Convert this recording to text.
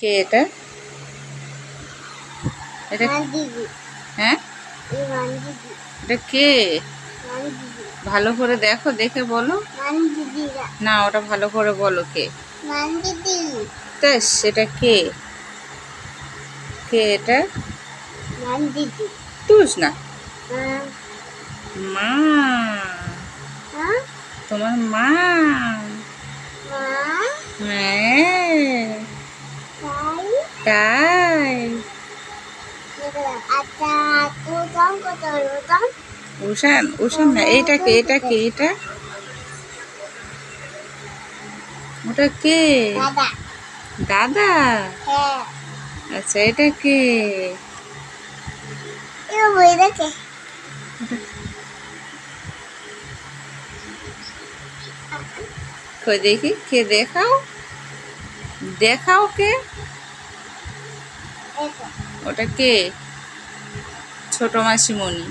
কে এটা? এটা হ্যাঁ, এটা কে? ভালো করে দেখো, দেখে বলো না। ওটা ভালো করে বলো কে। সেটা কে? কে এটা? তুস না, মা। তোমার মা। হ্যাঁ, তাই। উষান, উষান না। এইটা কে? এটা কে? এটা ওটা কে? দাদা। আচ্ছা, এটা কে? কই দেখি, কে? দেখাও, দেখাও কে? ওটা কে? ছোট মাসিমণি।